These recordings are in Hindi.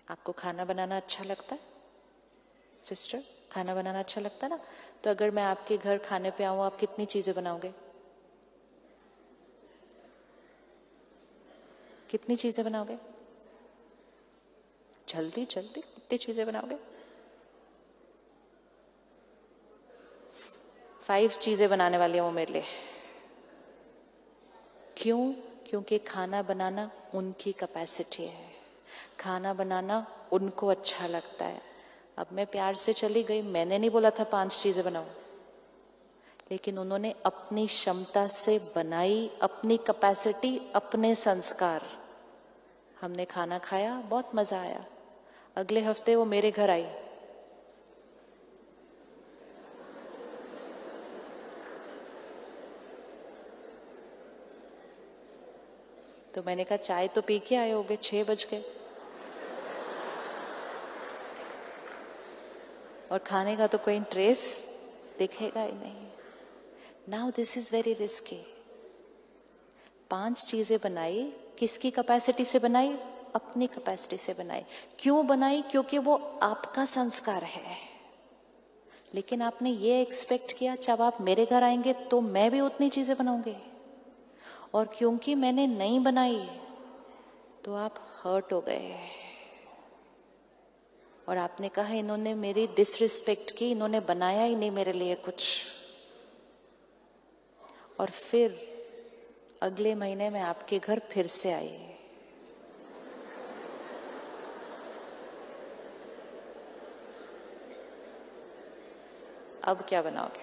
आपको खाना बनाना अच्छा लगता है सिस्टर? खाना बनाना अच्छा लगता है ना? तो अगर मैं आपके घर खाने पे आऊं, आप कितनी चीजें बनाओगे? कितनी चीजें बनाओगे? जल्दी जल्दी कितनी चीजें बनाओगे? 5 चीजें बनाने वाली हूं मेरे लिए। क्यों? क्योंकि खाना बनाना उनकी कैपेसिटी है, खाना बनाना उनको अच्छा लगता है। अब मैं प्यार से चली गई, मैंने नहीं बोला था 5 चीजें बनाओ, लेकिन उन्होंने अपनी क्षमता से बनाई, अपनी कैपेसिटी, अपने संस्कार। हमने खाना खाया, बहुत मजा आया। अगले हफ्ते वो मेरे घर आई, तो मैंने कहा चाय तो पी के आए होगे, 6 बज गए, और खाने का तो कोई ट्रेस दिखेगा ही नहीं। Now this is very risky. 5 चीजें बनाई, किसकी कैपेसिटी से बनाई? अपनी कैपेसिटी से बनाई। क्यों बनाई? क्योंकि वो आपका संस्कार है। लेकिन आपने ये एक्सपेक्ट किया जब आप मेरे घर आएंगे तो मैं भी उतनी चीजें बनाऊंगी, और क्योंकि मैंने नहीं बनाई तो आप हर्ट हो गए, और आपने कहा इन्होंने मेरी डिसरिस्पेक्ट की, इन्होंने बनाया ही नहीं मेरे लिए कुछ। और फिर अगले महीने मैं आपके घर फिर से आई। अब क्या बनाओगे?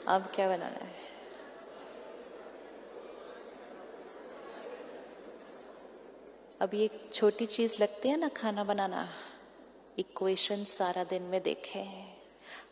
अब क्या बनाना है? अब ये छोटी चीज लगती है ना खाना बनाना, इक्वेशन सारा दिन में देखे हैं।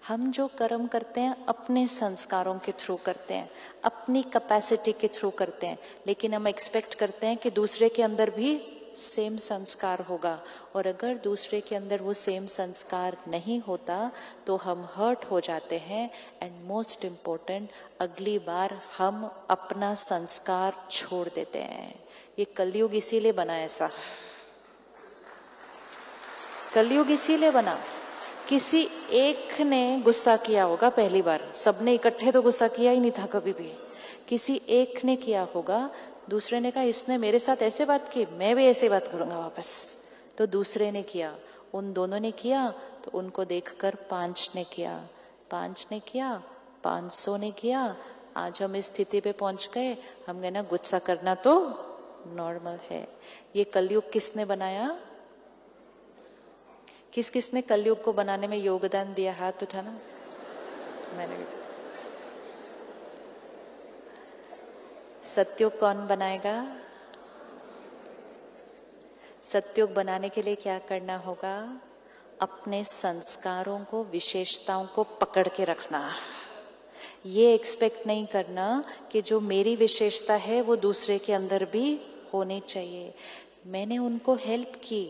हम जो कर्म करते हैं अपने संस्कारों के थ्रू करते हैं, अपनी कैपेसिटी के थ्रू करते हैं, लेकिन हम एक्सपेक्ट करते हैं कि दूसरे के अंदर भी सेम संस्कार होगा, और अगर दूसरे के अंदर वो सेम संस्कार नहीं होता तो हम हर्ट हो जाते हैं। एंड मोस्ट इम्पोर्टेंट, अगली बार हम अपना संस्कार छोड़ देते हैं। ये कलयुग इसीलिए बना ऐसा, कलयुग इसीलिए बना। किसी एक ने गुस्सा किया होगा पहली बार, सबने इकट्ठे तो गुस्सा किया ही नहीं था कभी भी, किसी एक ने किया होगा। दूसरे ने कहा इसने मेरे साथ ऐसे बात की, मैं भी ऐसे बात करूंगा वापस, तो दूसरे ने किया, उन दोनों ने किया, तो उनको देखकर 5 ने किया, 5 ने किया, 500 ने किया। आज हम इस स्थिति पे पहुंच गए, हम गए ना गुस्सा करना तो नॉर्मल है। ये कलयुग किसने बनाया? किस किसने कलयुग को बनाने में योगदान दिया? हाथ उठाना। मैंने भी। सत्युग कौन बनाएगा? सत्युग बनाने के लिए क्या करना होगा? अपने संस्कारों को, विशेषताओं को पकड़ के रखना। ये एक्सपेक्ट नहीं करना कि जो मेरी विशेषता है वो दूसरे के अंदर भी होनी चाहिए। मैंने उनको हेल्प की,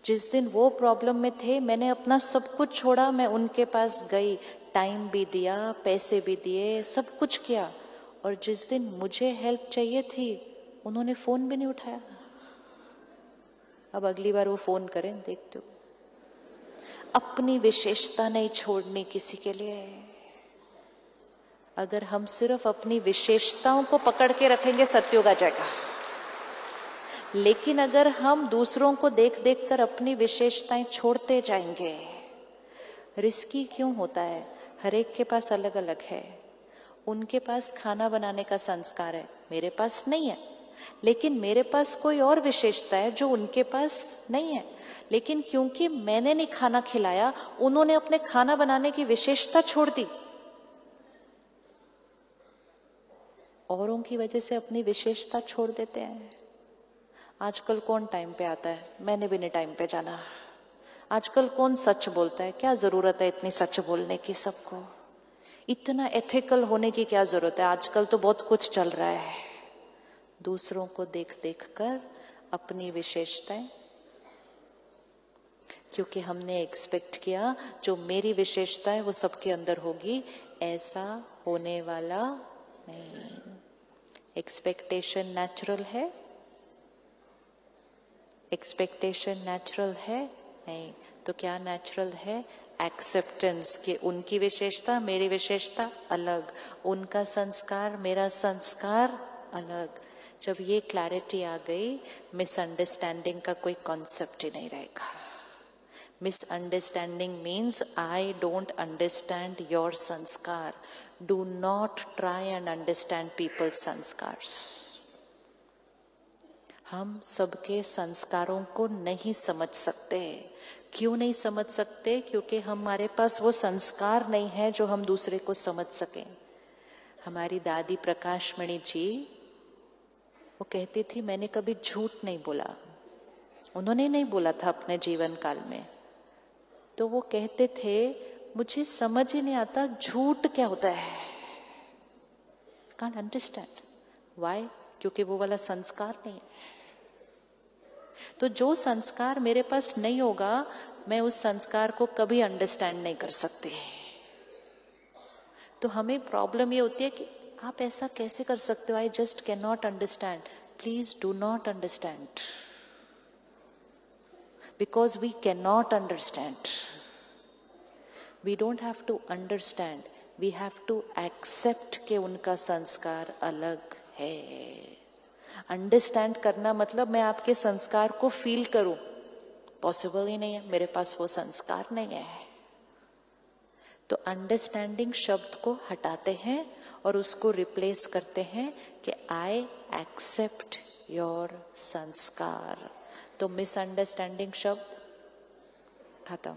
जिस दिन वो प्रॉब्लम में थे मैंने अपना सब कुछ छोड़ा, मैं उनके पास गई, टाइम भी दिया, पैसे भी दिए, सब कुछ किया, और जिस दिन मुझे हेल्प चाहिए थी उन्होंने फोन भी नहीं उठाया। अब अगली बार वो फोन करें, देखते हो। अपनी विशेषता नहीं छोड़नी किसी के लिए। अगर हम सिर्फ अपनी विशेषताओं को पकड़ के रखेंगे सत्युग आ जाएगा, लेकिन अगर हम दूसरों को देख देख कर अपनी विशेषताएं छोड़ते जाएंगे, रिस्की क्यों होता है? हर एक के पास अलग अलग है। उनके पास खाना बनाने का संस्कार है, मेरे पास नहीं है, लेकिन मेरे पास कोई और विशेषता है जो उनके पास नहीं है, लेकिन क्योंकि मैंने नहीं खाना खिलाया उन्होंने अपने खाना बनाने की विशेषता छोड़ दी। औरों की वजह से अपनी विशेषता छोड़ देते हैं। आजकल कौन टाइम पे आता है? मैंने भी नहीं टाइम पे जाना। आजकल कौन सच बोलता है? क्या जरूरत है इतनी सच बोलने की सबको? इतना एथिकल होने की क्या जरूरत है? आजकल तो बहुत कुछ चल रहा है। दूसरों को देख देख कर अपनी विशेषताएं, क्योंकि हमने एक्सपेक्ट किया जो मेरी विशेषता है वो सबके अंदर होगी, ऐसा होने वाला नहीं। एक्सपेक्टेशन नेचुरल है? एक्सपेक्टेशन नेचुरल है? नहीं। तो क्या नेचुरल है? एक्सेप्टेंस, कि उनकी विशेषता मेरी विशेषता अलग, उनका संस्कार मेरा संस्कार अलग। जब ये क्लैरिटी आ गई, मिसअंडरस्टैंडिंग का कोई कॉन्सेप्ट ही नहीं रहेगा। Misunderstanding means I don't understand your संस्कार। Do not try and understand people's संस्कार्स। हम सबके संस्कारों को नहीं समझ सकते। क्यों नहीं समझ सकते? क्योंकि हमारे पास वो संस्कार नहीं है जो हम दूसरे को समझ सकें। हमारी दादी प्रकाशमणि जी, वो कहती थी मैंने कभी झूठ नहीं बोला। उन्होंने नहीं बोला था अपने जीवन काल में। तो वो कहते थे मुझे समझ ही नहीं आता झूठ क्या होता है। Can't understand why? क्योंकि वो वाला संस्कार नहीं है। तो जो संस्कार मेरे पास नहीं होगा, मैं उस संस्कार को कभी अंडरस्टैंड नहीं कर सकती। तो हमें प्रॉब्लम ये होती है कि आप ऐसा कैसे कर सकते हो? I just can not understand. Please do not understand, because we can not understand. We don't have to understand, we have to accept कि उनका संस्कार अलग है। अंडरस्टैंड करना मतलब मैं आपके संस्कार को फील करूं, पॉसिबल ही नहीं है, मेरे पास वो संस्कार नहीं है। तो अंडरस्टैंडिंग शब्द को हटाते हैं और उसको रिप्लेस करते हैं कि आई एक्सेप्ट योर संस्कार। तो मिसअंडरस्टैंडिंग शब्द खत्म।